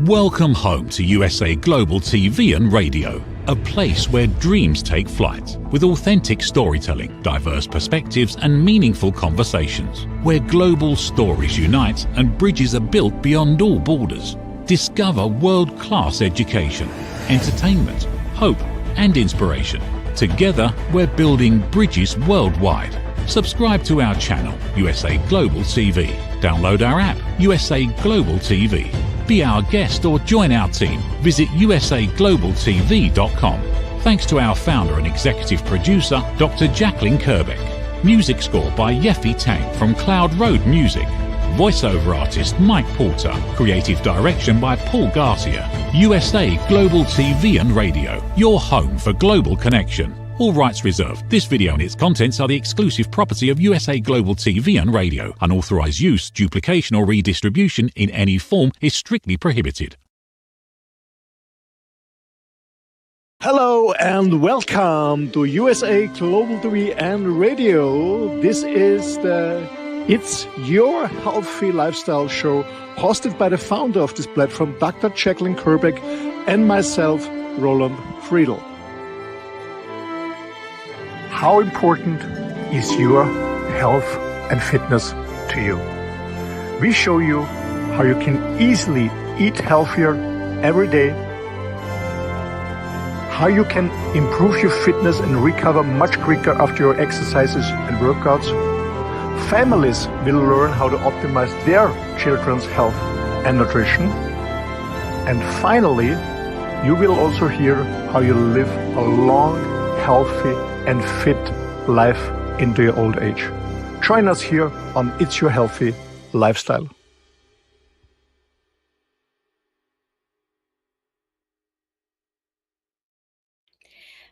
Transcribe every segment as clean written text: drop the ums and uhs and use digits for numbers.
Welcome home to USA Global TV and Radio, a place where dreams take flight, with authentic storytelling, diverse perspectives and meaningful conversations, where global stories unite and bridges are built beyond all borders. Discover world-class education, entertainment, hope and inspiration. Together, we're building bridges worldwide. Subscribe to our channel, USA Global TV. Download our app, USA Global TV. Be our guest or join our team. Visit usaglobaltv.com. Thanks to our founder and executive producer, Dr. Jacqueline Kerbeck. Music score by Yeffy Tang from Cloud Road Music. Voiceover artist Mike Porter. Creative direction by Paul Garcia. USA Global TV and Radio, your home for global connection. All rights reserved. This video and its contents are the exclusive property of USA Global TV and Radio. Unauthorized use, duplication or redistribution in any form is strictly prohibited. Hello and welcome to USA Global TV and Radio. This is It's Your Healthy Lifestyle show, hosted by the founder of this platform, Dr. Jacqueline Kerbeck, and myself, Roland Friedl. How important is your health and fitness to you? We show you how you can easily eat healthier every day, how you can improve your fitness and recover much quicker after your exercises and workouts. Families will learn how to optimize their children's health and nutrition. And finally, you will also hear how you live a long, healthy and fit life into your old age. Join us here on It's Your Healthy Lifestyle.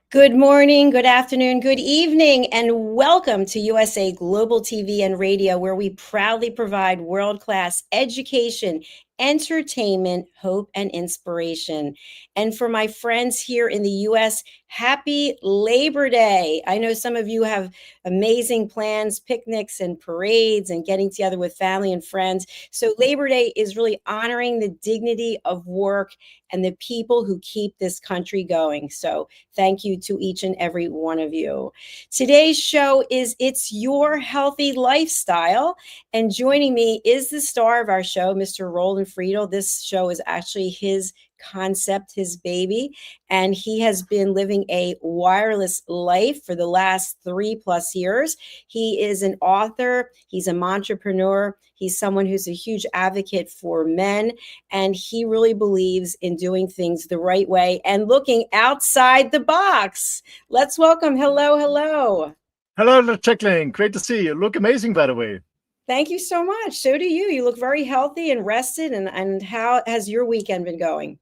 Good morning, good afternoon, good evening, and welcome to USA Global TV and Radio, where we proudly provide world-class education, entertainment, hope, and inspiration. And for my friends here in the U.S., happy Labor Day. I know some of you have amazing plans, picnics and parades and getting together with family and friends. So Labor Day is really honoring the dignity of work and the people who keep this country going. So thank you to each and every one of you. Today's show is It's Your Healthy Lifestyle. And joining me is the star of our show, Mr. Roland Friedl. This show is actually his concept, his baby, and he has been living a wireless life for the last 3+ years. He is an author, he's an entrepreneur, he's someone who's a huge advocate for men, and he really believes in doing things the right way and looking outside the box. Let's welcome, hello. Hello, Jacqueline. Great to see you. Look amazing, by the way. Thank you so much. So do you. You look very healthy and rested. And how has your weekend been going?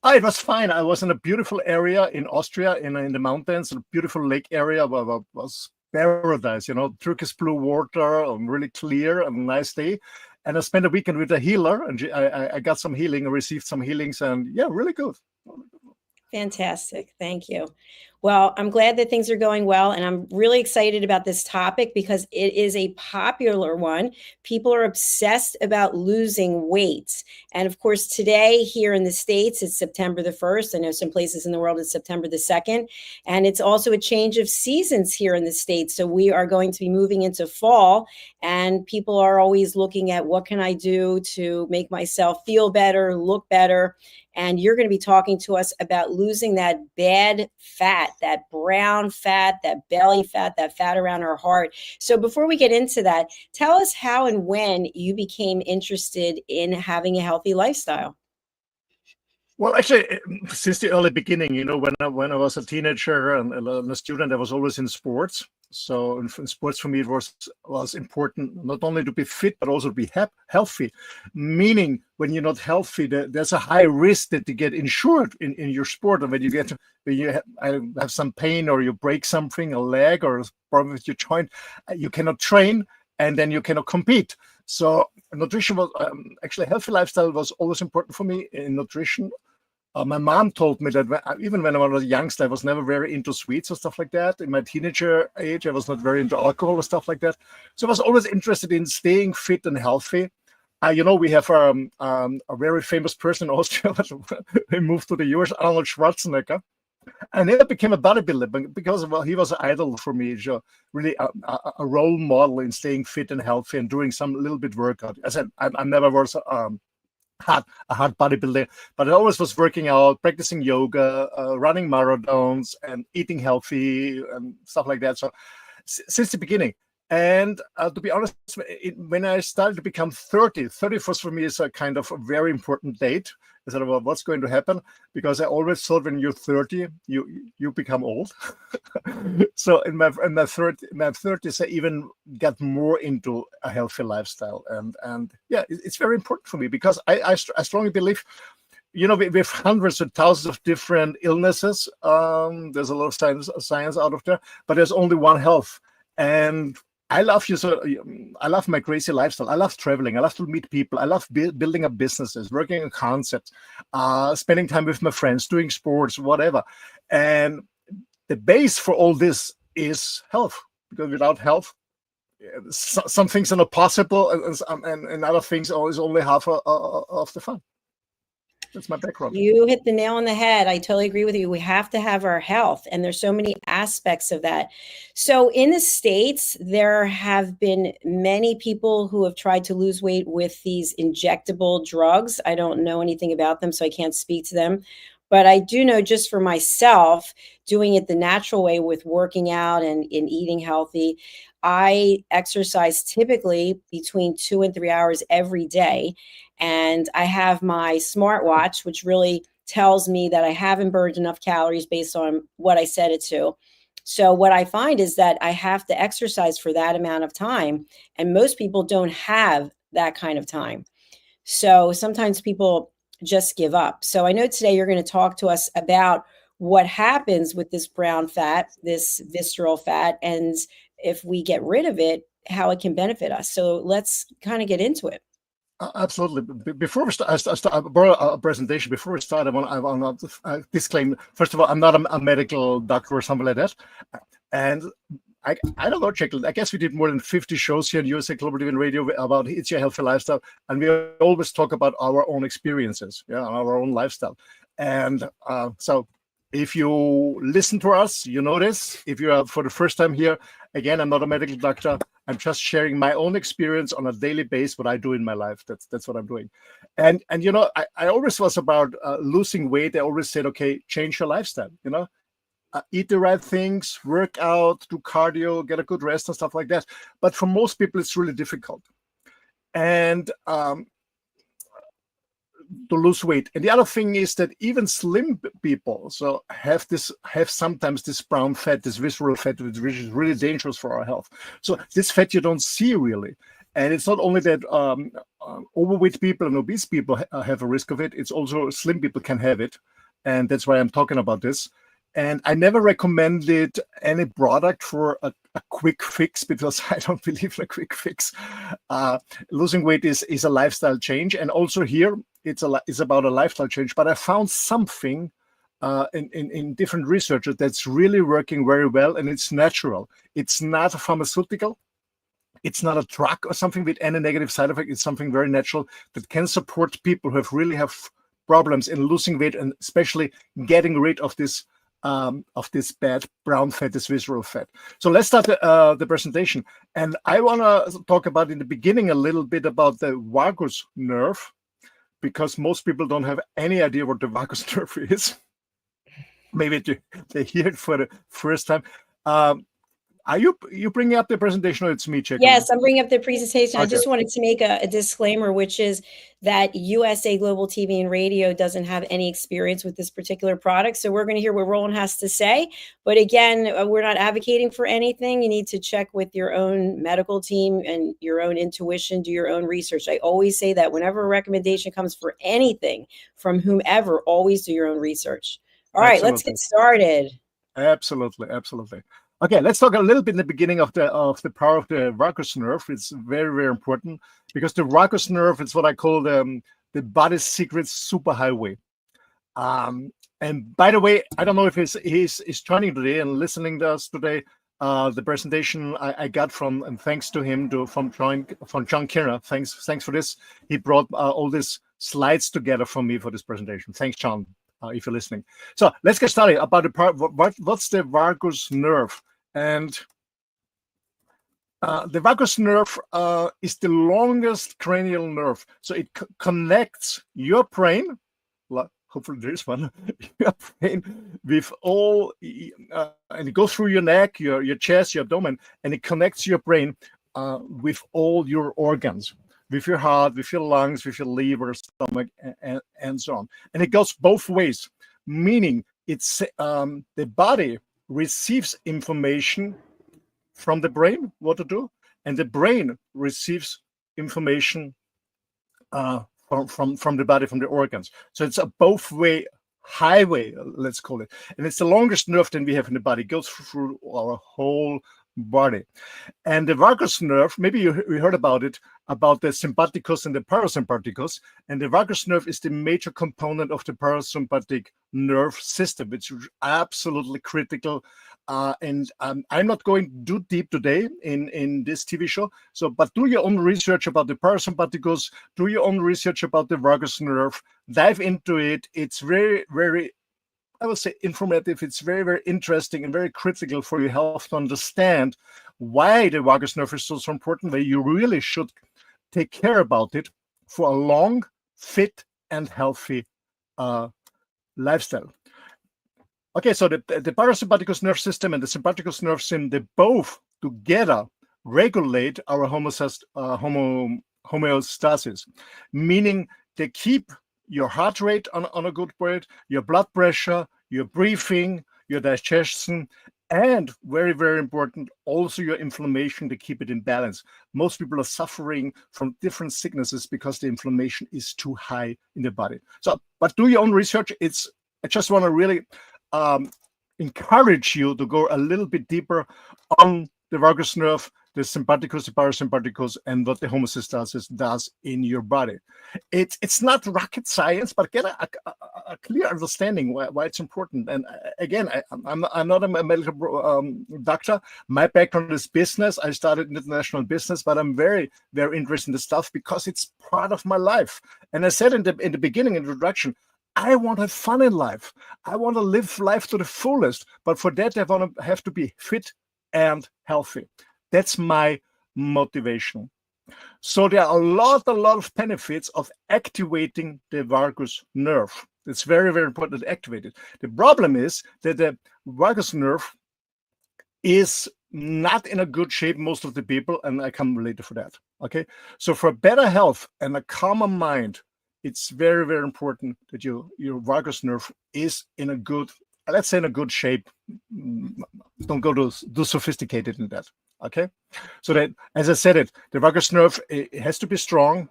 It was fine. I was in a beautiful area in Austria, in the mountains, a beautiful lake area where it was paradise, turquoise blue water, really clear, and a nice day. And I spent a weekend with a healer, and I got some healing, I received some healings, and yeah, really good. Fantastic. Thank you. Well, I'm glad that things are going well, and I'm really excited about this topic because it is a popular one. People are obsessed about losing weight. And of course, today here in the States, it's September the 1st. I know some places in the world it's September the 2nd. And it's also a change of seasons here in the States. So we are going to be moving into fall, and people are always looking at what can I do to make myself feel better, look better. And you're going to be talking to us about losing that bad fat, that brown fat, that belly fat, that fat around our heart. So before we get into that, tell us how and when you became interested in having a healthy lifestyle. Well, actually, since the early beginning, when I was a teenager and a student, I was always in sports. So in sports for me, it was important not only to be fit, but also to be healthy. Meaning, when you're not healthy, there's a high risk that you get injured in your sport. And when you have some pain or you break something, a leg or a problem with your joint, you cannot train and then you cannot compete. So nutrition was actually a healthy lifestyle was always important for me in nutrition. My mom told me that even when I was a youngster, I was never very into sweets or stuff like that. In my teenager age, I was not very into alcohol or stuff like that. So I was always interested in staying fit and healthy. We have a very famous person in Austria who moved to the US, Arnold Schwarzenegger. I never became a bodybuilder because he was an idol for me, so really a role model in staying fit and healthy and doing some little bit workout. I said I never was a hard bodybuilder, but I always was working out, practicing yoga, running marathons, and eating healthy and stuff like that. So since the beginning. And to be honest, when I started to become 30 was for me is a kind of a very important date. I said, well, what's going to happen? Because I always thought when you're 30, you become old. So in my 30s, I even got more into a healthy lifestyle. And yeah, it's very important for me because I strongly believe, we have hundreds of thousands of different illnesses. There's a lot of science out of there, but there's only one health. And I love I love my crazy lifestyle. I love traveling. I love to meet people. I love building up businesses, working on concepts, spending time with my friends, doing sports, whatever. And the base for all this is health, because without health, some things are not possible, and other things is only half of the fun. That's my background. You hit the nail on the head. I totally agree with you. We have to have our health, and there's so many aspects of that. So in the States, there have been many people who have tried to lose weight with these injectable drugs. I don't know anything about them, so I can't speak to them. But I do know just for myself, doing it the natural way with working out and eating healthy, I exercise typically between 2 and 3 hours every day. And I have my smartwatch, which really tells me that I haven't burned enough calories based on what I set it to. So what I find is that I have to exercise for that amount of time. And most people don't have that kind of time. So sometimes people just give up. So I know today you're going to talk to us about what happens with this brown fat, this visceral fat, and if we get rid of it, how it can benefit us. So let's kind of get into it. Absolutely. Before we start, I brought a presentation. Before we start, I want to disclaim. First of all, I'm not a medical doctor or something like that, and I don't know, Jack. I guess we did more than 50 shows here in USA Global TV and Radio about It's Your Healthy Lifestyle, and we always talk about our own experiences, our own lifestyle. And so, if you listen to us, you know this. If you are for the first time here, again, I'm not a medical doctor. I'm just sharing my own experience on a daily basis, what I do in my life. That's what I'm doing. And I always was about losing weight. I always said, okay, change your lifestyle, eat the right things, work out, do cardio, get a good rest and stuff like that. But for most people, it's really difficult. And to lose weight. And the other thing is that even slim people have sometimes this brown fat, this visceral fat, which is really dangerous for our health. So this fat you don't see really. And it's not only that overweight people and obese people have a risk of it, it's also slim people can have it. And that's why I'm talking about this. And I never recommended any product for a quick fix, because I don't believe in a quick fix. Losing weight is a lifestyle change. And also here, it's about a lifestyle change. But I found something in different researchers that's really working very well, and it's natural. It's not a pharmaceutical. It's not a drug or something with any negative side effect. It's something very natural that can support people who really have problems in losing weight, and especially getting rid of this bad brown fat, this visceral fat. So let's start the presentation. And I want to talk about in the beginning a little bit about the vagus nerve, because most people don't have any idea what the vagus nerve is. Maybe they hear it for the first time. Are you bringing up the presentation, or it's me checking? Yes, I'm bringing up the presentation. Okay. I just wanted to make a disclaimer, which is that USA Global TV and Radio doesn't have any experience with this particular product. So we're going to hear what Roland has to say. But again, we're not advocating for anything. You need to check with your own medical team and your own intuition, do your own research. I always say that whenever a recommendation comes for anything from whomever, always do your own research. All right, let's get started. Absolutely. Okay, let's talk a little bit in the beginning of the power of the vagus nerve. It's very, very important, because the vagus nerve is what I call the body's secret superhighway. And by the way, I don't know if he's joining today and listening to us today. the presentation I got from, and thanks to him, from John Kirner. Thanks for this. He brought all these slides together for me for this presentation. Thanks, John, if you're listening. So let's get started about the part. What's the vagus nerve? And the vagus nerve is the longest cranial nerve. So it connects your brain, hopefully there is one, your brain with all, and it goes through your neck, your chest, your abdomen, and it connects your brain with all your organs, with your heart, with your lungs, with your liver, stomach, and so on. And it goes both ways, meaning it's the body receives information from the brain, what to do, and the brain receives information from the body, from the organs. So it's a both-way highway, let's call it. And it's the longest nerve that we have in the body. It goes through our whole body. And the vagus nerve, maybe you heard about it, about the sympathicus and the parasympathicus. And the vagus nerve is the major component of the parasympathetic nerve system, which is absolutely critical. And I'm not going too deep today in this TV show. So, but do your own research about the parasympathicus, do your own research about the vagus nerve, dive into it. It's very, very, I would say, informative. It's very, very interesting and very critical for your health to understand why the vagus nerve is so important, where you really should take care about it for a long, fit, and healthy lifestyle. Okay, so the parasympathicus nerve system and the sympathicus nerve system, they both together regulate our homeostasis, meaning they keep your heart rate on a good rate, your blood pressure, your breathing, your digestion, and very, very important, also your inflammation, to keep it in balance. Most people are suffering from different sicknesses because the inflammation is too high in the body. So, but do your own research. I just want to really encourage you to go a little bit deeper on the vagus nerve, the sympathicus, the parasympathicus, and what the homeostasis does in your body. It's not rocket science, but get a clear understanding why it's important. And again, I'm not a medical doctor. My background is business. I started international business, but I'm very, very interested in this stuff because it's part of my life. And I said in the beginning introduction, I want to have fun in life. I want to live life to the fullest. But for that, I have to be fit and healthy. That's my motivation. So there are a lot of benefits of activating the vagus nerve. It's very, very important to activate it. The problem is that the vagus nerve is not in a good shape, most of the people, and I come later for that. Okay, so for better health and a calmer mind, it's very, very important that your vagus nerve is in a good, let's say in a good shape. Don't go too sophisticated in that. Okay, so that, as I said, the vagus nerve, it has to be strong,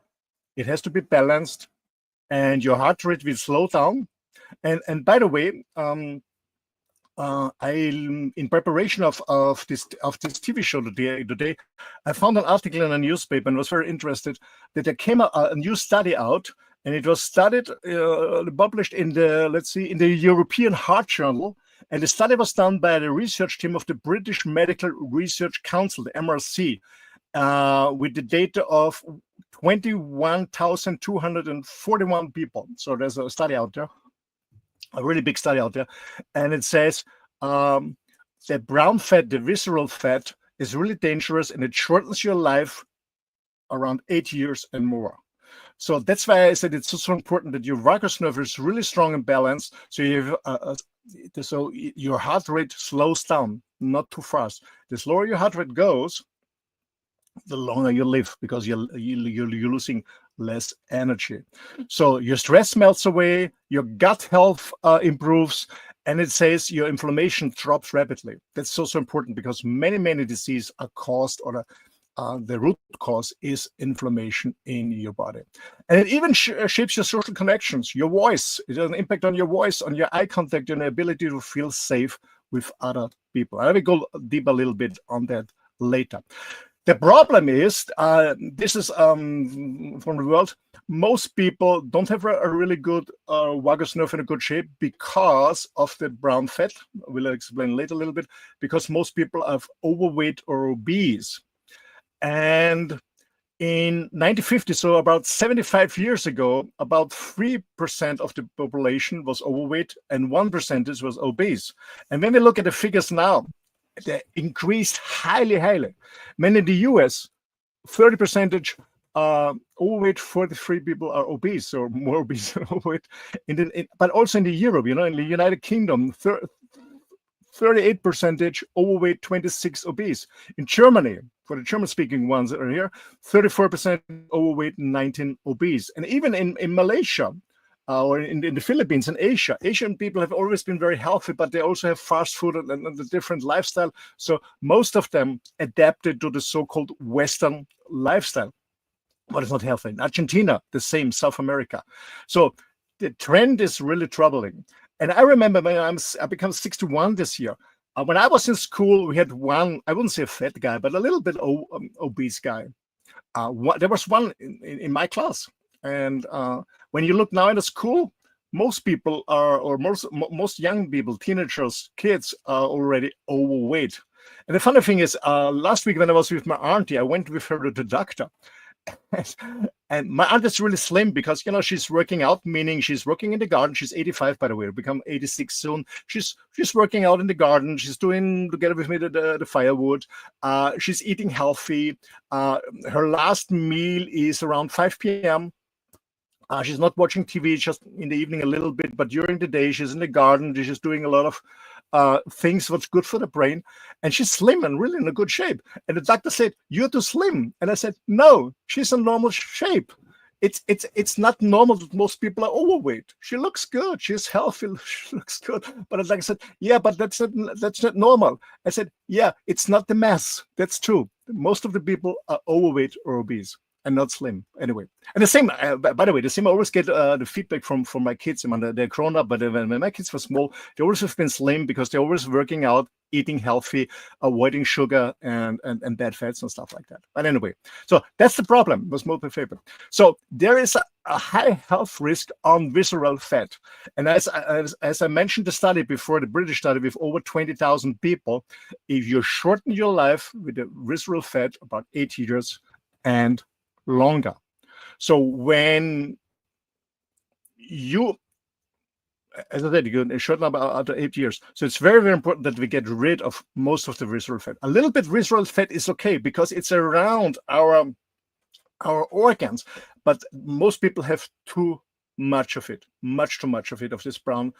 it has to be balanced, and your heart rate will slow down. And by the way, in preparation of this TV show today, I found an article in a newspaper and was very interested that there came a new study out. And it was studied, published in the European Heart Journal. And the study was done by the research team of the British Medical Research Council, the MRC, with the data of 21,241 people. So there's a study out there, a really big study out there. And it says that brown fat, the visceral fat, is really dangerous, and it shortens your life around 8 years and more. So that's why I said it's so important that your vagus nerve is really strong and balanced. So you have, so your heart rate slows down, not too fast. The slower your heart rate goes, the longer you live, because you're losing less energy. So your stress melts away, your gut health improves, and it says your inflammation drops rapidly. That's so important because many diseases are caused, or the root cause is inflammation in your body. And it even shapes your social connections, your voice. It has an impact on your voice, on your eye contact, and the ability to feel safe with other people. I will go deep a little bit on that later. The problem is, this is from the world, most people don't have a really good vagus nerve in a good shape because of the brown fat. We'll explain later a little bit, because most people are overweight or obese. And in 1950, so about 75 years ago, about 3% of the population was overweight and 1% was obese. And when we look at the figures now, they increased highly. When in the US, 30% overweight, 43 people are obese or more obese than overweight. But also in the Europe, in the United Kingdom, 38% overweight, 26 obese. In Germany, for the German-speaking ones that are here, 34% overweight, 19 obese. And even in Malaysia, or in the Philippines and Asia, Asian people have always been very healthy, but they also have fast food and a different lifestyle. So most of them adapted to the so-called Western lifestyle, but it's not healthy. In Argentina, the same, South America. So the trend is really troubling. And I remember when I became 61 this year. When I was in school, we had one, I wouldn't say a fat guy, but a little bit obese guy. There was one in my class. And when you look now in the school, most people are, or most young people, teenagers, kids are already overweight. And the funny thing is, last week when I was with my auntie, I went with her to the doctor. And my aunt is really slim because, she's working out, meaning she's working in the garden. She's 85, by the way, will become 86 soon. She's working out in the garden. She's doing, together with me, the firewood. She's eating healthy. Her last meal is around 5 p.m. She's not watching TV just in the evening a little bit, but during the day, she's in the garden. She's doing a lot of things what's good for the brain. And she's slim and really in a good shape. And the doctor said, "You're too slim." And I said, "No, she's in normal shape. It's not normal that most people are overweight. She looks good. She's healthy. She looks good." But the doctor said, "Yeah, but that's not normal." I said, "Yeah, it's not the mass. That's true. Most of the people are overweight or obese and not slim anyway." And the same, by the way, the same I always get the feedback from my kids. I mean, they're grown up, but when my kids were small, they always have been slim because they're always working out, eating healthy, avoiding sugar and bad fats and stuff like that. But anyway, so that's the problem with multiple favorite. So there is a high health risk on visceral fat. And as I mentioned the study before, the British study with over 20,000 people, if you shorten your life with the visceral fat about 8 years and longer. So when you, as I said, you shorten up after 8 years. So it's very, very important that we get rid of most of the visceral fat. A little bit visceral fat is okay because it's around our organs, but most people have too much of it, much too much of it, of this brown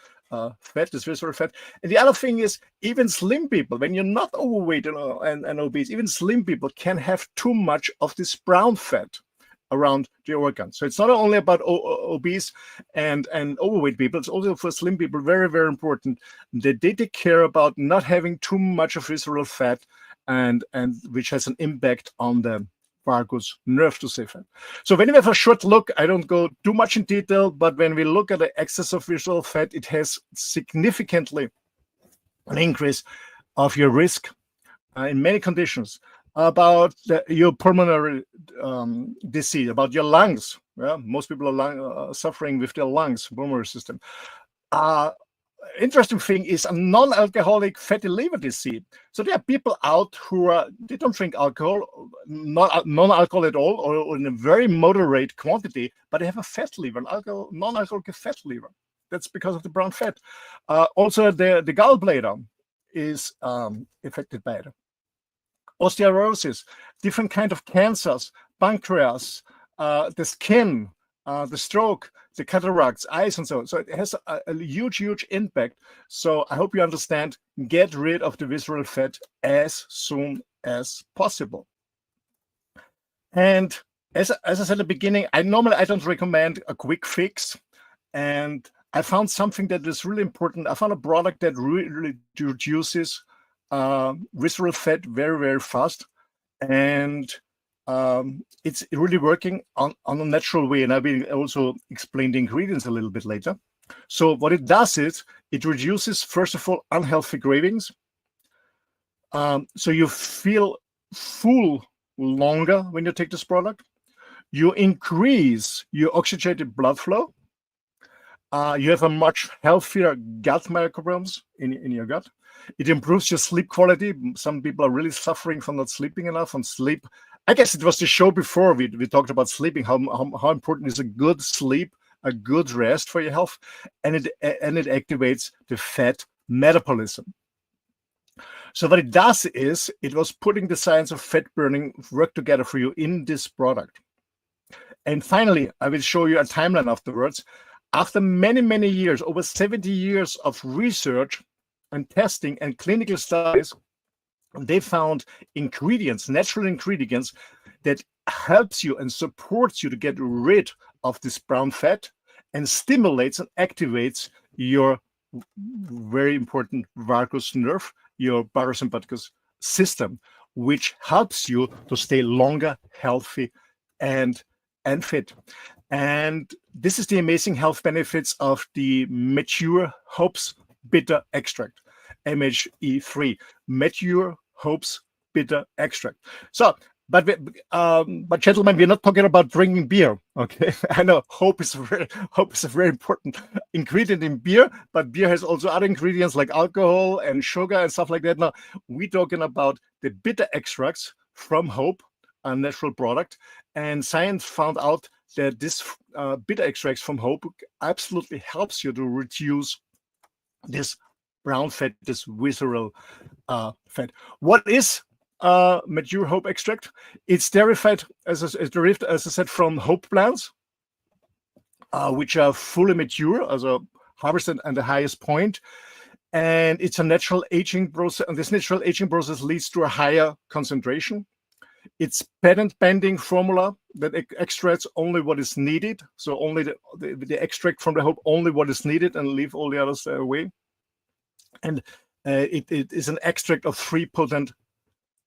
fat, this visceral fat. And the other thing is, even slim people, when you're not overweight and obese, even slim people can have too much of this brown fat around the organs. So it's not only about obese and overweight people, it's also for slim people very, very important that they take care about not having too much of visceral fat, and which has an impact on the vagus nerve, to say that. So when we have a short look, I don't go too much in detail, but when we look at the excess of visceral fat, it has significantly an increase of your risk in many conditions, about your pulmonary disease, about your lungs. Yeah? Most people are suffering with their lungs, pulmonary system. Interesting thing is a non-alcoholic fatty liver disease. So there are people out who they don't drink alcohol, not non-alcohol at all, or in a very moderate quantity, but they have a fat liver, non-alcoholic fat liver. That's because of the brown fat. Also, the gallbladder is affected by it. Osteoporosis, different kind of cancers, pancreas, the skin, the stroke, the cataracts, eyes, and so on. So it has a huge, huge impact. So I hope you understand, get rid of the visceral fat as soon as possible. And as I said at the beginning, I don't recommend a quick fix. And I found something that is really important. I found a product that really reduces visceral fat very, very fast. And it's really working on a natural way, and I will also explain the ingredients a little bit later. So what it does is it reduces, first of all, unhealthy cravings. So you feel full longer when you take this product. You increase your oxygenated blood flow. You have a much healthier gut microbiomes in your gut. It improves your sleep quality. Some people are really suffering from not sleeping enough, from sleep. I guess it was the show before we talked about sleeping, how important is a good sleep, a good rest for your health, and it activates the fat metabolism. So what it does is it was putting the science of fat burning work together for you in this product. And finally, I will show you a timeline afterwards. After many, many years, over 70 years of research and testing and clinical studies, they found ingredients, natural ingredients that helps you and supports you to get rid of this brown fat and stimulates and activates your very important vagus nerve, your parasympathetic system, which helps you to stay longer, healthy, and fit. And this is the amazing health benefits of the mature hops bitter extract, MHE3, mature hops bitter extract. So, but gentlemen, we're not talking about drinking beer, okay? I know hope is a very important ingredient in beer, but beer has also other ingredients like alcohol and sugar and stuff like that. Now, we're talking about the bitter extracts from hope, a natural product, and science found out that this bitter extracts from hope absolutely helps you to reduce this brown fat, this visceral fat. What is mature hope extract? It's derived, as I said, from hope plants, which are fully mature, also harvested at the highest point. And it's a natural aging process, and this natural aging process leads to a higher concentration. It's patent-pending formula that extracts only what is needed. So only the extract from the hope, only what is needed, and leave all the others away. And it is an extract of 3 potent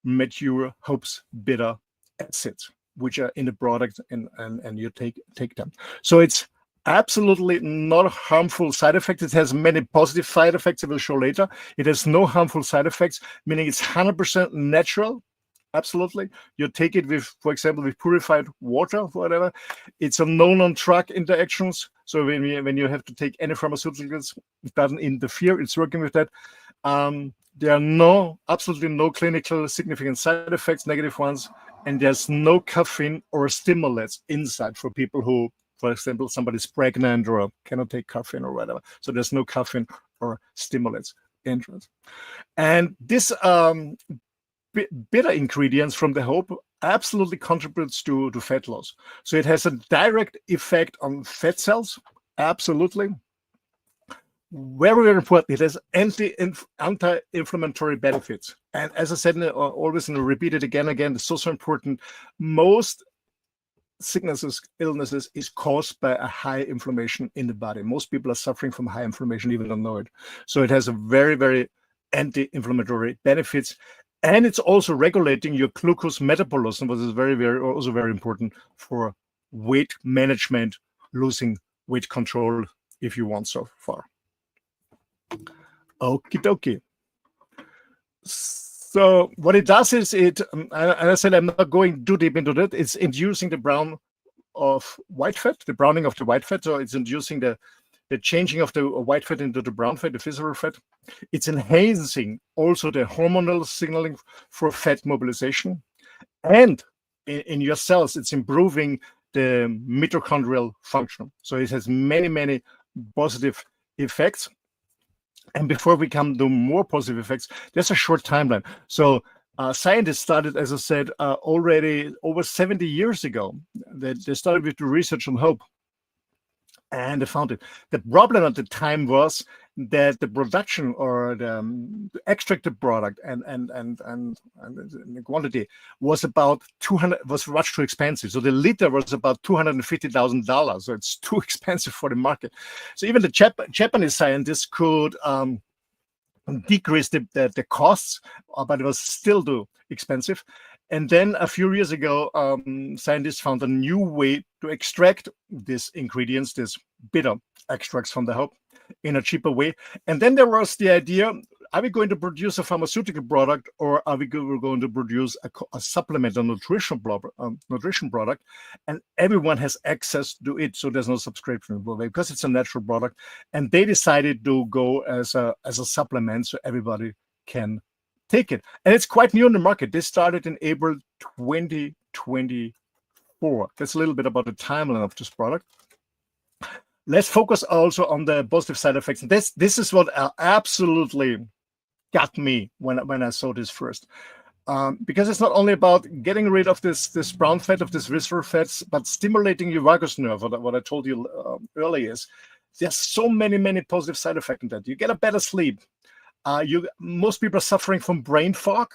mature hops bitter acids, which are in the product, and you take them. So it's absolutely not a harmful side effect. It has many positive side effects I will show later. It has no harmful side effects, meaning it's 100% natural. Absolutely. You take it with, for example, with purified water, whatever. It's a non-drug interactions. So when you have to take any pharmaceuticals, it doesn't interfere. It's working with that. There are absolutely no clinical significant side effects, negative ones, and there's no caffeine or stimulants inside for people who, for example, somebody's pregnant or cannot take caffeine or whatever. So there's no caffeine or stimulants entrance. And this bitter ingredients from the hope absolutely contributes to fat loss. So it has a direct effect on fat cells, absolutely. Very, very important. It has anti-inflammatory benefits. And as I said, always, and repeat it again, it's so important. Most sicknesses, illnesses is caused by a high inflammation in the body. Most people are suffering from high inflammation, even don't know it. So it has a very, very anti-inflammatory benefits. And it's also regulating your glucose metabolism, which is also very important for weight management, losing weight control if you want so far. Okie dokie. So what it does is and I said I'm not going too deep into that. It's inducing the browning of white fat. So it's inducing the changing of the white fat into the brown fat, the visceral fat. It's enhancing also the hormonal signaling for fat mobilization. And in your cells, it's improving the mitochondrial function. So it has many, many positive effects. And before we come to more positive effects, there's a short timeline. So scientists started, as I said, already over 70 years ago. They started with the research on hope. And they found it. The problem at the time was that the production or the extracted product and the quantity was much too expensive. So the liter was about $250,000. So it's too expensive for the market. So even the Japanese scientists could decrease the costs, but it was still too expensive. And then a few years ago, scientists found a new way to extract these ingredients, these bitter extracts from the hope, in a cheaper way. And then there was the idea, are we going to produce a pharmaceutical product, or are we going to produce a supplement, a nutrition product, and everyone has access to it, so there's no subscription because it's a natural product. And they decided to go as a supplement, so everybody can take it. And it's quite new in the market. This started in April 2024. That's a little bit about the timeline of this product. Let's focus also on the positive side effects. This is what absolutely got me when I saw this first. Because it's not only about getting rid of this brown fat, of this visceral fats, but stimulating your vagus nerve. What I told you earlier is there's so many positive side effects in that. You get a better sleep. Most people are suffering from brain fog.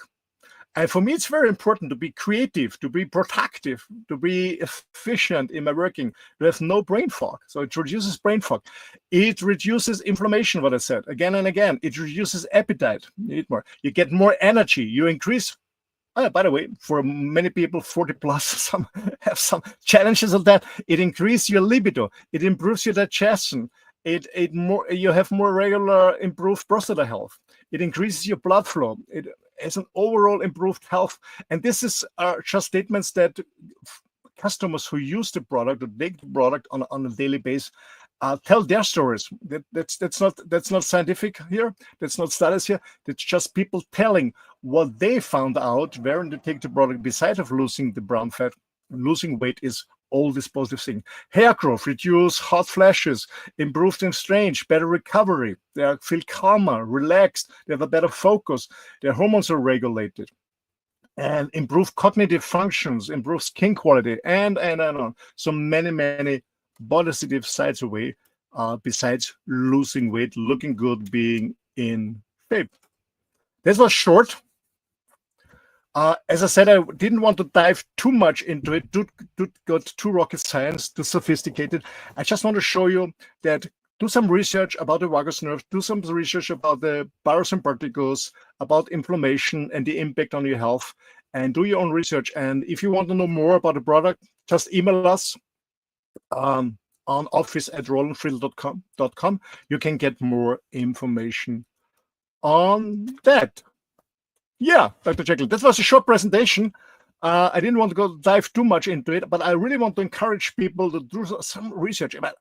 And for me, it's very important to be creative, to be productive, to be efficient in my working. There's no brain fog. So it reduces brain fog. It reduces inflammation, what I said, again and again. It reduces appetite. You eat more. You get more energy. You increase. By the way, for many people, 40 plus, some have some challenges of that. It increases your libido. It improves your digestion. You have more regular improved prostate health. It increases your blood flow. It has an overall improved health. And this is just statements that customers who use the product, or take the product on a daily basis, tell their stories. That's not scientific here. That's not studies here. That's just people telling what they found out when they take the product. Besides of losing the brown fat, losing weight is all this positive thing. Hair growth, reduce hot flashes, improved strength, better recovery. They feel calmer, relaxed. They have a better focus. Their hormones are regulated. And improve cognitive functions, improve skin quality, and on. So many positive sides away, besides losing weight, looking good, being in shape. This was short. As I said, I didn't want to dive too much into it, got too rocket science, too sophisticated. I just want to show you that do some research about the vagus nerve, do some research about the parasympathicus, about inflammation and the impact on your health, and do your own research. And if you want to know more about the product, just email us on office@rolandfriedl.com. You can get more information on that. Yeah, Dr. Jekyll, this was a short presentation. I didn't want to dive too much into it, but I really want to encourage people to do some research about.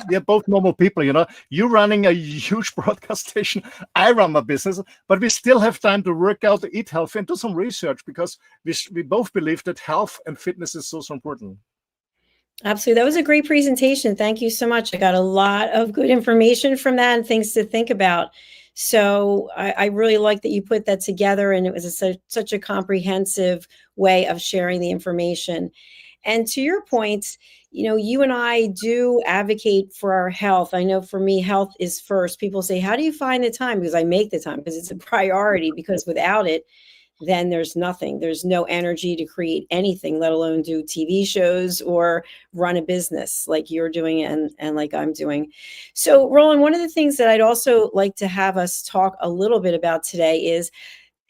We are both normal people, You're running a huge broadcast station. I run my business, but we still have time to work out, to eat healthy, and do some research because we both believe that health and fitness is so important. Absolutely. That was a great presentation. Thank you so much. I got a lot of good information from that and things to think about. So I really like that you put that together, and it was such a comprehensive way of sharing the information. And to your point, you and I do advocate for our health. I know for me, health is first. People say, how do you find the time? Because I make the time, because it's a priority, because without it, then there's nothing. There's no energy to create anything, let alone do TV shows or run a business like you're doing and like I'm doing. So, Roland, one of the things that I'd also like to have us talk a little bit about today is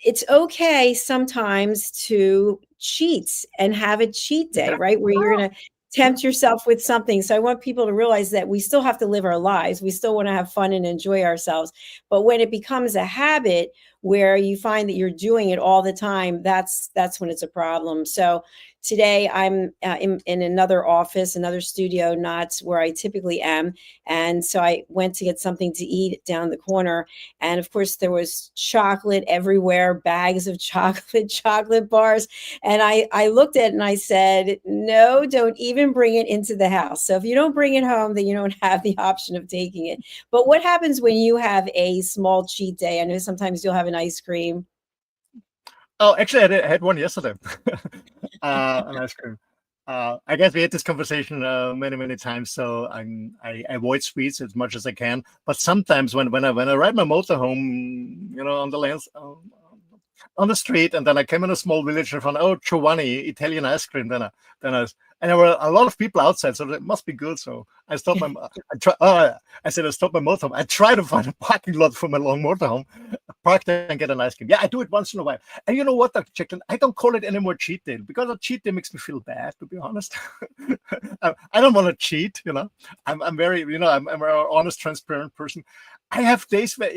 it's okay sometimes to cheat and have a cheat day, right? Where you're going to tempt yourself with something. So I want people to realize that we still have to live our lives. We still want to have fun and enjoy ourselves. But when it becomes a habit where you find that you're doing it all the time, that's when it's a problem. So today I'm in another office, another studio, not where I typically am. And so I went to get something to eat down the corner. And of course there was chocolate everywhere, bags of chocolate bars. And I looked at it and I said, no, don't even bring it into the house. So if you don't bring it home, then you don't have the option of taking it. But what happens when you have a small cheat day? I know sometimes you'll have an ice cream. Oh, actually, I had one yesterday. An ice cream. I guess we had this conversation many times. So I avoid sweets as much as I can. But sometimes when I ride my motorhome, on the lands, on the street, and then I came in a small village and found, Giovanni, Italian ice cream. Then and there were a lot of people outside, so it must be good. So I stopped I said I stopped my motorhome. I try to find a parking lot for my long motorhome, park there and get an ice cream. Yeah, I do it once in a while. And you know what, Dr. Jekyll? I don't call it anymore cheat day, because a cheat day makes me feel bad, to be honest. I don't want to cheat, I'm very, I'm a very honest, transparent person. I have days where,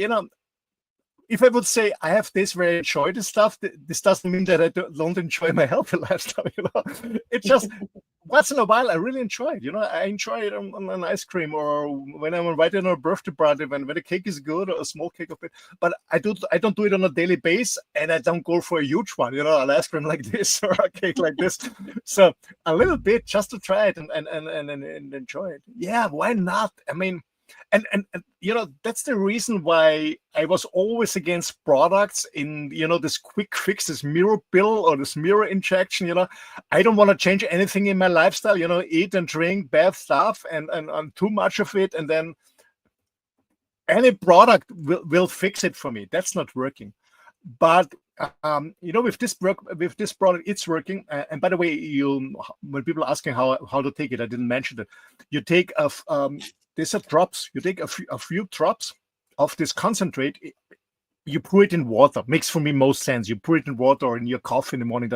if I would say I have this where I enjoy this stuff, this doesn't mean that I don't enjoy my healthy lifestyle. It's just once in a while I really enjoy it. I enjoy it on an ice cream, or when I'm invited on a birthday party, when the cake is good, or a small cake of it. But I don't do it on a daily basis, and I don't go for a huge one. An ice cream like this or a cake like this. So a little bit just to try it and enjoy it. Yeah, why not? I mean. And that's the reason why I was always against products in this quick fix, this mirror pill or this mirror injection. I don't want to change anything in my lifestyle. Eat and drink bad stuff and too much of it, and then any product will fix it for me. That's not working. But with this product, it's working. And by the way, when people are asking how to take it, I didn't mention it. You take these are drops. You take a few drops of this concentrate. You pour it in water. Makes for me most sense. You pour it in water or in your coffee in the morning.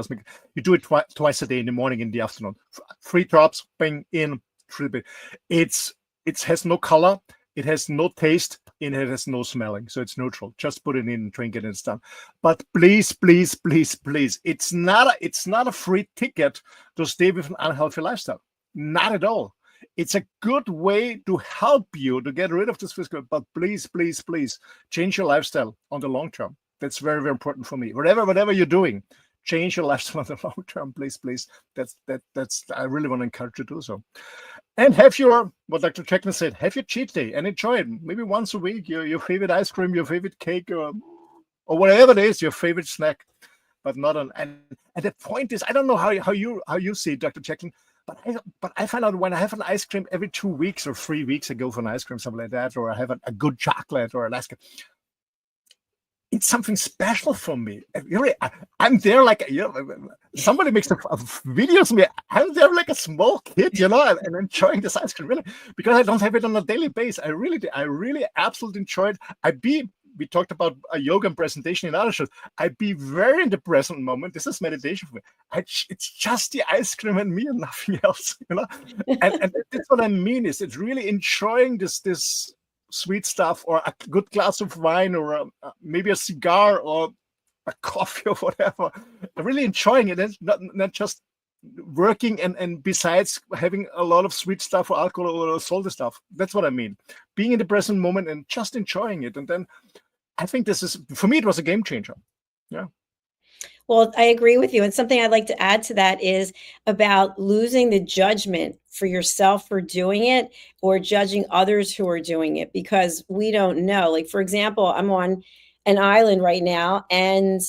You do it twice a day, in the morning, in the afternoon. 3 drops, bang in. It has no color. It has no taste, and it has no smelling, so it's neutral. Just put it in and drink it, and it's done. But please, please, please, please, it's not a free ticket to stay with an unhealthy lifestyle. Not at all. It's a good way to help you to get rid of this physical. But please, please, please, change your lifestyle on the long term. That's very, very important for me. Whatever you're doing, change your lifestyle on the long term, please, please. That's I really want to encourage you to do so. And have what Dr. Checkman said, have your cheat day and enjoy it. Maybe once a week, your favorite ice cream, your favorite cake, or whatever it is, your favorite snack, but not on. And the point is, I don't know how you see it, Dr. Checkman, but I find out when I have an ice cream every 2 weeks or 3 weeks, I go for an ice cream, something like that, or I have a good chocolate or an ice cream. It's something special for me. Really, I'm there like somebody makes a video of me. I'm there like a small kid, and enjoying this ice cream, really, because I don't have it on a daily basis. I really absolutely enjoy it. We talked about a yoga and presentation in other shows. I'd be very in the present moment. This is meditation for me. It's just the ice cream and me and nothing else, and that's what I mean. Is it's really enjoying this sweet stuff, or a good glass of wine, or maybe a cigar, or a coffee, or whatever. I'm really enjoying it, and not just working and besides having a lot of sweet stuff or alcohol or salty stuff. That's what I mean. Being in the present moment and just enjoying it. And then I think for me, it was a game changer. Yeah. Well, I agree with you. And something I'd like to add to that is about losing the judgment for yourself for doing it or judging others who are doing it, because we don't know. Like, for example, I'm on an island right now, and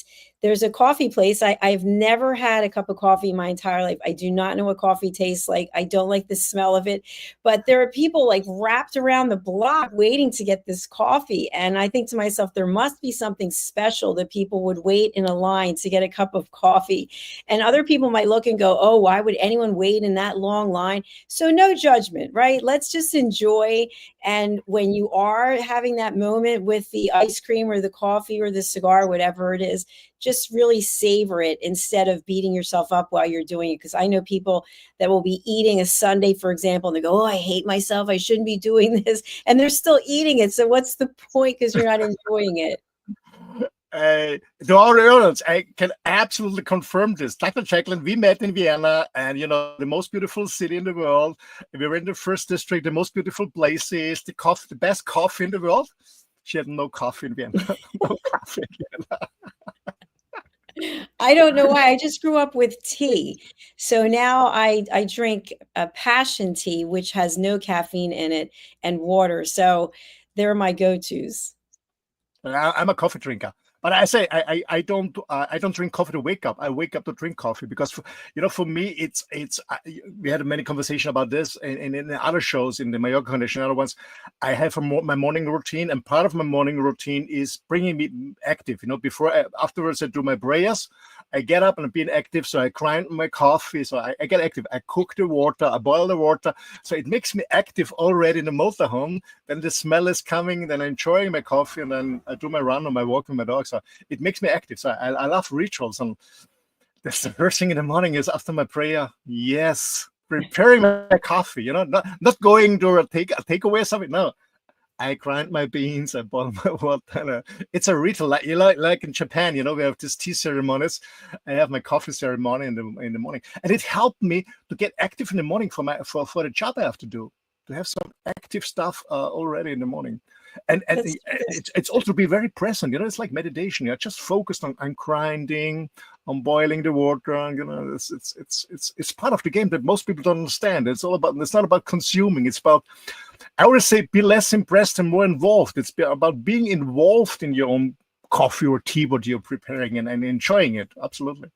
there's a coffee place. I've never had a cup of coffee in my entire life. I do not know what coffee tastes like. I don't like the smell of it, but there are people like wrapped around the block waiting to get this coffee. And I think to myself, there must be something special that people would wait in a line to get a cup of coffee. And other people might look and go, oh, why would anyone wait in that long line? So no judgment, right? Let's just enjoy. And when you are having that moment with the ice cream or the coffee or the cigar, whatever it is, just really savor it instead of beating yourself up while you're doing it. Because I know people that will be eating a sundae, for example, and they go, oh, I hate myself. I shouldn't be doing this. And they're still eating it. So what's the point? Because you're not enjoying it. To our audience, I can absolutely confirm this. Dr. Jacqueline, we met in Vienna, and the most beautiful city in the world. We were in the first district, the most beautiful places, the best coffee in the world. She had no coffee in Vienna. No coffee in Vienna. I don't know why. I just grew up with tea. So now I drink a passion tea, which has no caffeine in it, and water. So they're my go-tos. I'm a coffee drinker. But I say I don't drink coffee to wake up. I wake up to drink coffee because for me it's we had many conversations about this in the other shows, in the Mallorca Connection, other ones. I have my morning routine, and part of my morning routine is bringing me active. Afterwards I do my prayers. I get up and I'm being active, so I grind my coffee, so I get active. I cook the water, I boil the water, so it makes me active already in the motorhome. Then the smell is coming, then I'm enjoying my coffee, and then I do my run or my walk with my dog. So it makes me active. So I love rituals, and that's the first thing in the morning is after my prayer. Yes, preparing my coffee. Not going to a takeaway or something. No, I grind my beans, I boil my water. It's a ritual, like in Japan. We have these tea ceremonies. I have my coffee ceremony in the morning, and it helped me to get active in the morning for the job I have to do. To have some active stuff already in the morning, and it's also to be very present. It's like meditation. You're just focused on grinding, on boiling the water. And, it's part of the game that most people don't understand. It's not about consuming. It's about, I always say, be less impressed and more involved. It's about being involved in your own coffee or tea, what you're preparing, and enjoying it. Absolutely.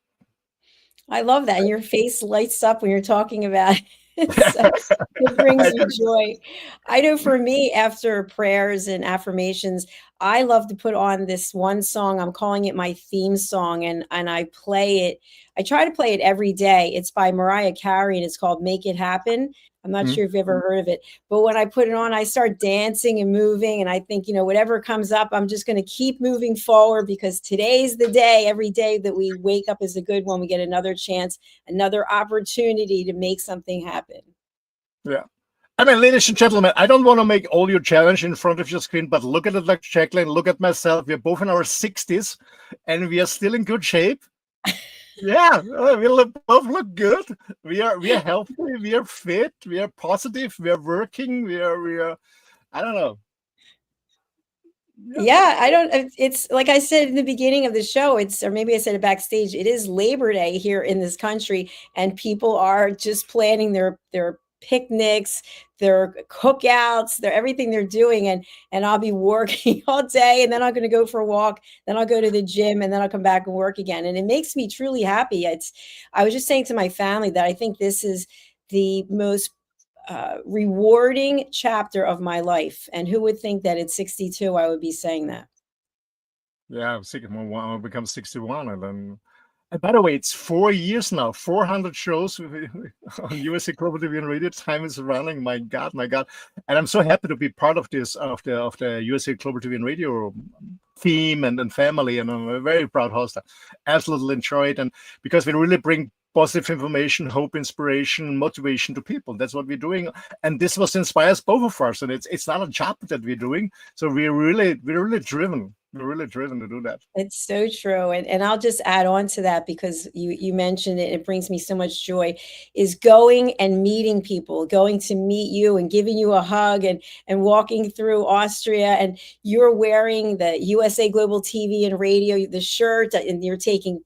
I love that. And your face lights up when you're talking about it. So it brings you joy. I know for me, after prayers and affirmations, I love to put on this one song. I'm calling it my theme song, and I play it. I try to play it every day. It's by Mariah Carey, and it's called Make It Happen. I'm not sure if you've ever heard of it, but when I put it on, I start dancing and moving. And I think, whatever comes up, I'm just going to keep moving forward, because today's the day. Every day that we wake up is a good one. We get another chance, another opportunity to make something happen. Yeah. I mean, ladies and gentlemen, I don't want to make all your challenge in front of your screen, but look at it like Jacqueline, look at myself. We're both in our 60s and we are still in good shape. Yeah, we both look good. We are healthy. We are fit. We are positive. We are working. We are. I don't know. Yeah, I don't. It's like I said in the beginning of the show. Or maybe I said it backstage. It is Labor Day here in this country, and people are just planning their picnics, their cookouts, their everything they're doing, and I'll be working all day, and then I'm going to go for a walk, then I'll go to the gym, and then I'll come back and work again, and it makes me truly happy. I was just saying to my family that I think this is the most rewarding chapter of my life, and who would think that at 62 I would be saying that? Yeah, I'm sick. I'll become 61, and then. And by the way, it's 4 years now, 400 shows on USA Global TV and Radio. Time is running. My God. And I'm so happy to be part of this, of the USA Global TV and Radio team and family. And I'm a very proud host. I absolutely enjoy it. And because we really bring positive information, hope, inspiration, motivation to people. That's what we're doing. And this was inspires both of us. And it's not a job that we're doing. So we're really driven. We're really driven to do that. It's so true. And I'll just add on to that, because you mentioned it. It brings me so much joy, is going and meeting people, going to meet you and giving you a hug and walking through Austria. And you're wearing the USA Global TV and Radio, the shirt, and you're taking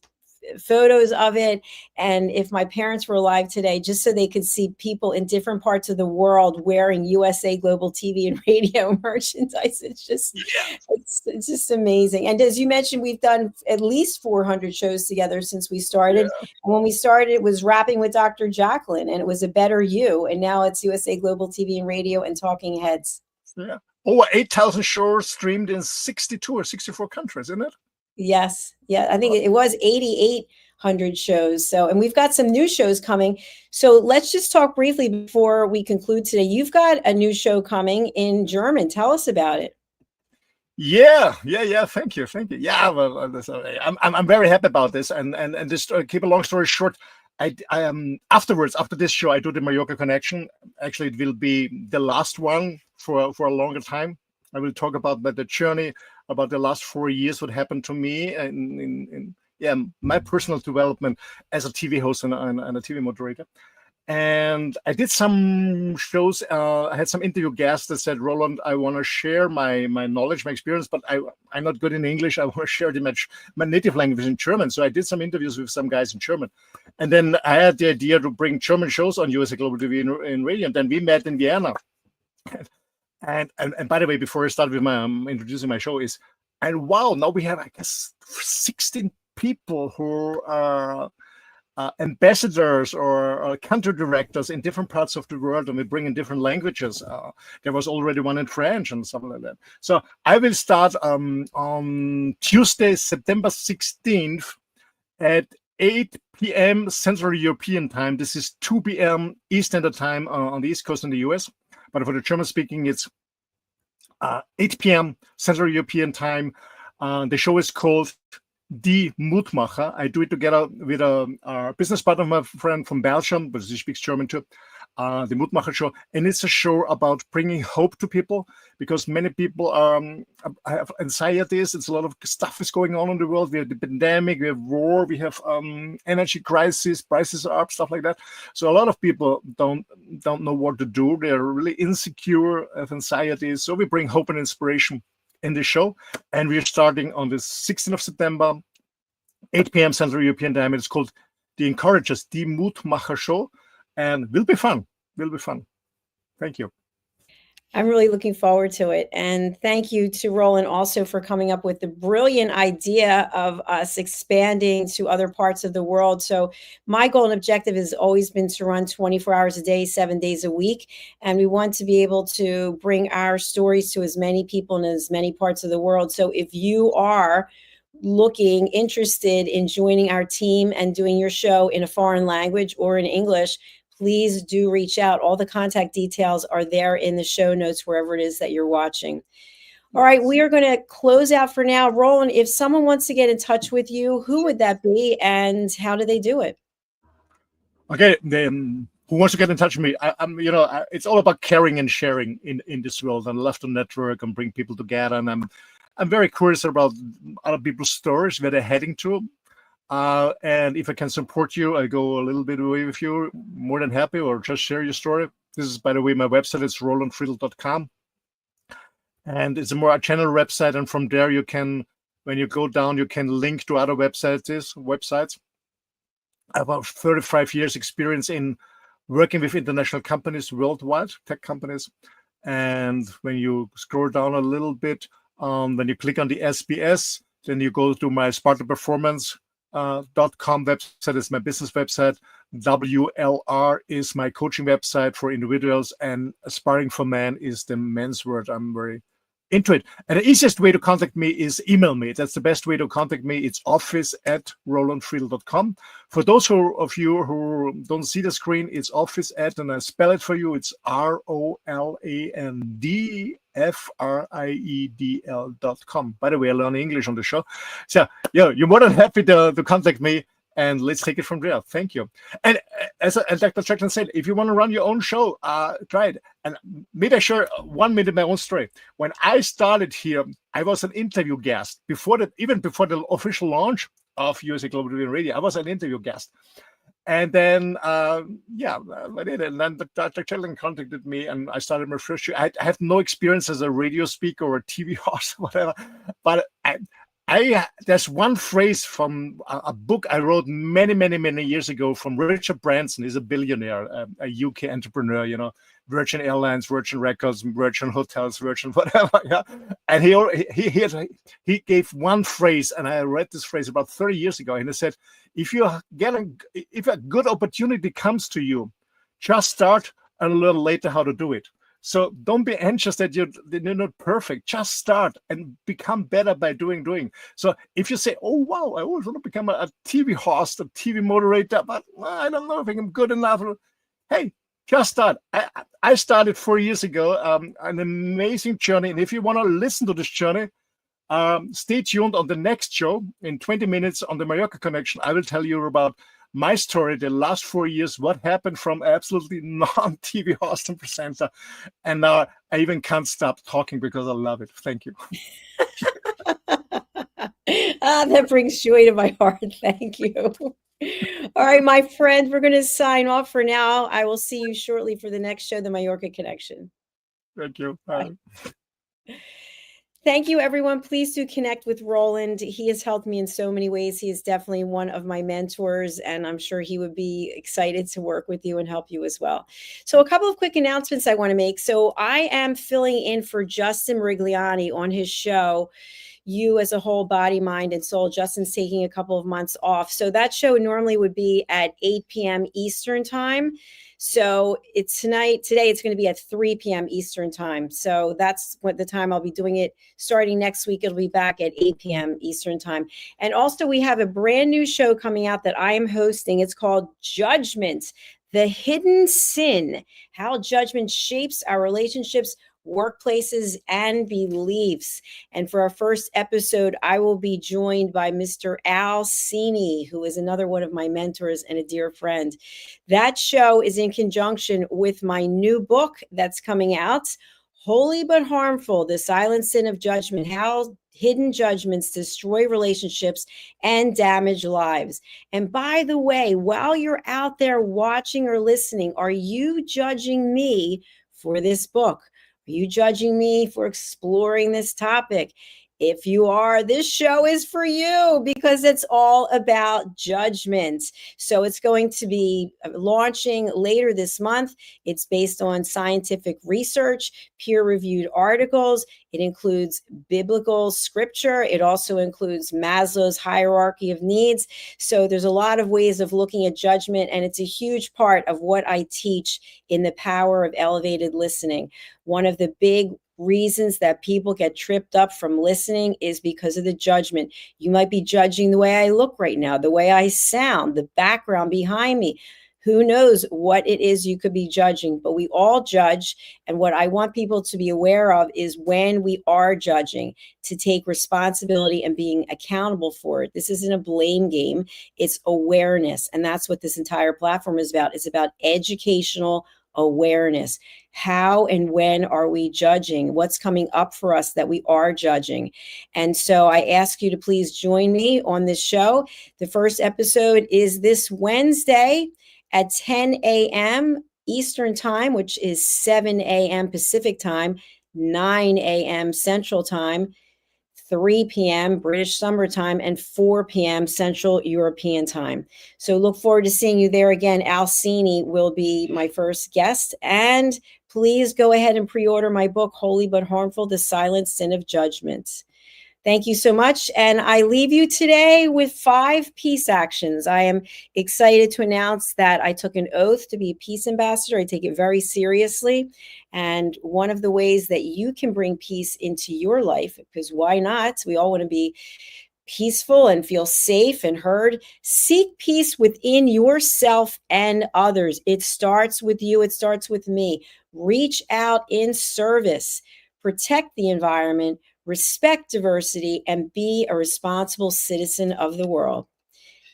photos of it. And if my parents were alive today, just so they could see people in different parts of the world wearing USA Global TV and Radio merchandise, it's just amazing. And as you mentioned, we've done at least 400 shows together since we started. And when we started, it was Rapping with Dr. Jacqueline, and it was A Better You. And now it's USA Global TV and Radio and Talking Heads. Yeah. Over 8,000 shows streamed in 62 or 64 countries, isn't it? Yes. Yeah. I think it was 8,800 shows. So, and we've got some new shows coming. So let's just talk briefly before we conclude today. You've got a new show coming in German. Tell us about it. Yeah. Thank you. Yeah, well, I'm very happy about this. And just keep a long story short, I after this show, I do the Mallorca Connection. Actually, it will be the last one for a longer time. I will talk about the journey, about the last 4 years, what happened to me in my personal development as a TV host and a TV moderator. And I did some shows. I had some interview guests that said, Roland, I want to share my knowledge, my experience, but I'm not good in English. I want to share my native language in German. So I did some interviews with some guys in German. And then I had the idea to bring German shows on USA Global TV and Radio. And then we met in Vienna. And by the way, before I start with my introducing my show wow, now we have, I guess, 16 people who are ambassadors or country directors in different parts of the world, and we bring in different languages. There was already one in French and something like that. So I will start on Tuesday, September 16th at 8 p.m. Central European time. This is 2 p.m. Eastern Standard Time on the East Coast in the US. But for the German speaking, it's 8 p.m. Central European time. The show is called Die Mutmacher. I do it together with a business partner, my friend from Belgium, but she speaks German too. The Mutmacher Show, and it's a show about bringing hope to people, because many people have anxieties. It's a lot of stuff is going on in the world. We have the pandemic, we have war, we have energy crisis, prices are up, stuff like that. So a lot of people don't know what to do. They are really insecure, have anxieties. So we bring hope and inspiration in the show, and we're starting on the 16th of September, 8 p.m. Central European Time. It's called The Encouragers, Die Mutmacher Show. And will be fun. Thank you. I'm really looking forward to it. And thank you to Roland also for coming up with the brilliant idea of us expanding to other parts of the world. So my goal and objective has always been to run 24 hours a day, 7 days a week. And we want to be able to bring our stories to as many people in as many parts of the world. So if you are interested in joining our team and doing your show in a foreign language or in English, please do reach out. All the contact details are there in the show notes, wherever it is that you're watching. All right, we are going to close out for now. Roland, if someone wants to get in touch with you, who would that be and how do they do it? Okay, then who wants to get in touch with me? It's all about caring and sharing in this world. I love to network and bring people together, and I'm very curious about other people's stories, where they're heading to. And if I can support you, I go a little bit away with you, more than happy, or just share your story. This is, by the way, my website. It's rolandfriedl.com. And it's a more general website. And from there, you can, when you go down, you can link to other websites. I have about 35 years experience in working with international companies worldwide, tech companies. And when you scroll down a little bit, when you click on the SBS, then you go to my Sparta Performance .com website. Is my business website. WLR is my coaching website for individuals, and Aspiring for Men is the men's word. I'm very into it. And the easiest way to contact me is email me. That's the best way to contact me. It's office@rolandfriedl.com. For those of you who don't see the screen, it's office at, and I spell it for you. It's ROLANDFRIEDL.com. By the way, I learn English on the show. So, yeah, you're more than happy to contact me, and let's take it from there. Thank you. And as Dr. Strickland said, if you want to run your own show, try it. And maybe I share 1 minute my own story. When I started here, I was an interview guest even before the official launch of USA Global TV and Radio. I was an interview guest. And then, I did it. And then Dr. Strickland contacted me, and I started my first show. I had no experience as a radio speaker or a TV host or whatever, but there's one phrase from a book I wrote many years ago from Richard Branson. He's a billionaire, a UK entrepreneur, Virgin Airlines, Virgin Records, Virgin Hotels, Virgin whatever. Yeah. And he gave one phrase, and I read this phrase about 30 years ago, and he said, if a good opportunity comes to you, just start and learn later how to do it. So don't be anxious that you're not perfect. Just start and become better by doing. So if you say, oh, wow, I always want to become a TV host, a TV moderator, but I don't know if I'm good enough. Hey, just start. I started 4 years ago, an amazing journey. And if you want to listen to this journey, stay tuned on the next show in 20 minutes on the Mallorca Connection. I will tell you about my story, the last 4 years, what happened from absolutely non-TV host and presenter. And now I even can't stop talking because I love it. Thank you. That brings joy to my heart. Thank you. All right, my friend, we're going to sign off for now. I will see you shortly for the next show, the Mallorca Connection. Thank you. Bye. Thank you, everyone. Please do connect with Roland. He has helped me in so many ways. He is definitely one of my mentors, and I'm sure he would be excited to work with you and help you as well. So a couple of quick announcements I want to make. So I am filling in for Justin Merigliani on his show, You as a Whole, Body, Mind, and Soul. Justin's taking a couple of months off. So that show normally would be at 8 p.m. Eastern time. So it's today it's going to be at 3 p.m. Eastern time. So that's what the time I'll be doing it. Starting next week, it'll be back at 8 p.m. Eastern time. And also we have a brand new show coming out that I am hosting. It's called Judgment, the Hidden Sin, how judgment shapes our relationships, workplaces, and beliefs. And for our first episode, I will be joined by Mr. Al Sini, who is another one of my mentors and a dear friend. That show is in conjunction with my new book that's coming out, Holy But Harmful, The Silent Sin of Judgment, How Hidden Judgments Destroy Relationships and Damage Lives. And by the way, while you're out there watching or listening, are you judging me for this book? Are you judging me for exploring this topic? If you are, this show is for you because it's all about judgment. So it's going to be launching later this month. It's based on scientific research, peer-reviewed articles. It includes biblical scripture. It also includes Maslow's hierarchy of needs. So there's a lot of ways of looking at judgment, and it's a huge part of what I teach in the power of elevated listening. One of the big reasons that people get tripped up from listening is because of the judgment. You might be judging the way I look right now, the way I sound, the background behind me. Who knows what it is you could be judging, but we all judge. And what I want people to be aware of is when we are judging, to take responsibility and being accountable for it. This isn't a blame game. It's awareness. And that's what this entire platform is about. It's about educational awareness. How and when are we judging? What's coming up for us that we are judging? And so I ask you to please join me on this show. The first episode is this Wednesday at 10 a.m. Eastern Time, which is 7 a.m. Pacific Time, 9 a.m. Central Time, 3 p.m. British Summer Time, and 4 p.m. Central European Time. So look forward to seeing you there again. Al Sini will be my first guest. And please go ahead and pre-order my book, Holy But Harmful, The Silent Sin of Judgment. Thank you so much. And I leave you today with 5 peace actions. I am excited to announce that I took an oath to be a peace ambassador. I take it very seriously. And one of the ways that you can bring peace into your life, because why not? We all want to be peaceful and feel safe and heard. Seek peace within yourself and others. It starts with you. It starts with me. Reach out in service. Protect the environment. Respect diversity, and be a responsible citizen of the world.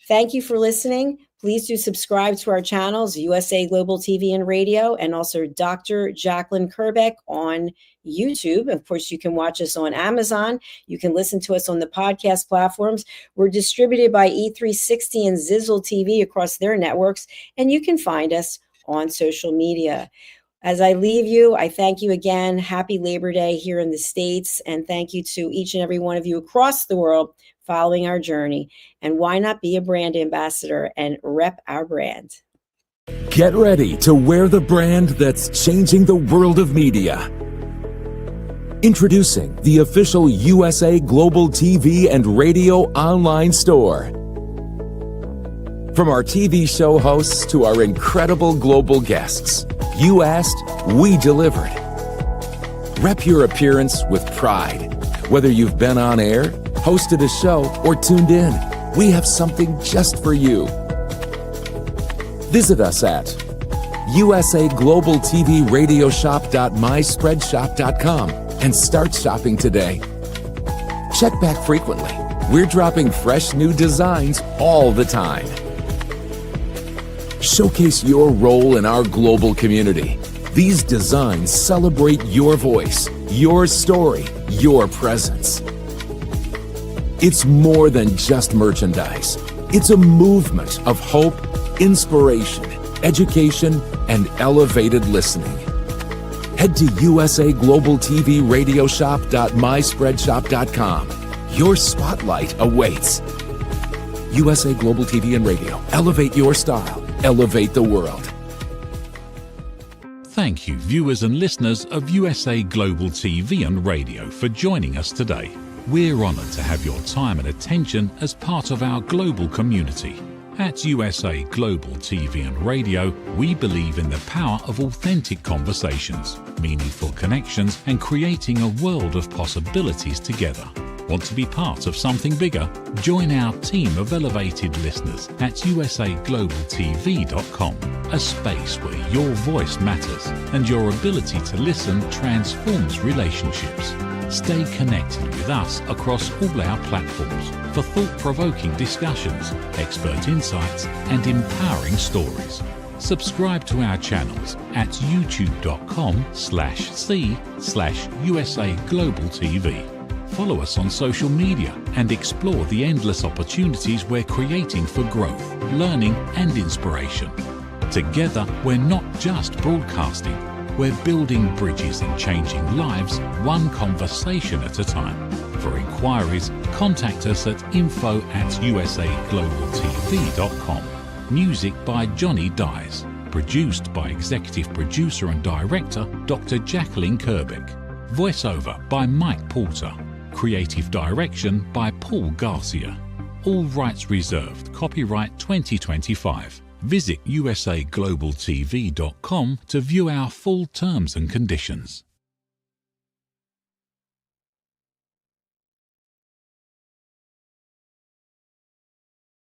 Thank you for listening. Please do subscribe to our channels, USA Global TV and Radio, and also Dr. Jacqueline Kerbeck on YouTube. Of course, you can watch us on Amazon. You can listen to us on the podcast platforms. We're distributed by E360 and Zizzle TV across their networks, and you can find us on social media. As I leave you, I thank you again. Happy Labor Day here in the States. And thank you to each and every one of you across the world following our journey. And why not be a brand ambassador and rep our brand? Get ready to wear the brand that's changing the world of media. Introducing the official USA Global TV and Radio online store. From our TV show hosts to our incredible global guests, you asked, we delivered. Rep your appearance with pride. Whether you've been on air, hosted a show, or tuned in, we have something just for you. Visit us at usaglobaltvradiosshop.myspreadshop.com and start shopping today. Check back frequently. We're dropping fresh new designs all the time. Showcase your role in our global community. These designs celebrate your voice, your story, your presence. It's more than just merchandise. It's a movement of hope, inspiration, education, and elevated listening. Head to usaglobaltvradiosshop.myspreadshop.com. Your spotlight awaits. USA Global TV and Radio. Elevate your style. Elevate the world. Thank you, viewers and listeners of USA Global TV and Radio, for joining us today. We're honored to have your time and attention as part of our global community. At USA Global TV and Radio, we believe in the power of authentic conversations, meaningful connections, and creating a world of possibilities together. Want to be part of something bigger? Join our team of elevated listeners at usaglobaltv.com, a space where your voice matters and your ability to listen transforms relationships. Stay connected with us across all our platforms for thought-provoking discussions, expert insights, and empowering stories. Subscribe to our channels at youtube.com/c/USA Global TV. Follow us on social media and explore the endless opportunities we're creating for growth, learning, and inspiration. Together, we're not just broadcasting, we're building bridges and changing lives one conversation at a time. For inquiries, contact us at info@usaglobaltv.com. Music by Johnny Dyes. Produced by Executive Producer and Director Dr. Jacqueline Kerbeck. Voiceover by Mike Porter. Creative Direction by Paul Garcia. All rights reserved. Copyright 2025. Visit usaglobaltv.com to view our full terms and conditions.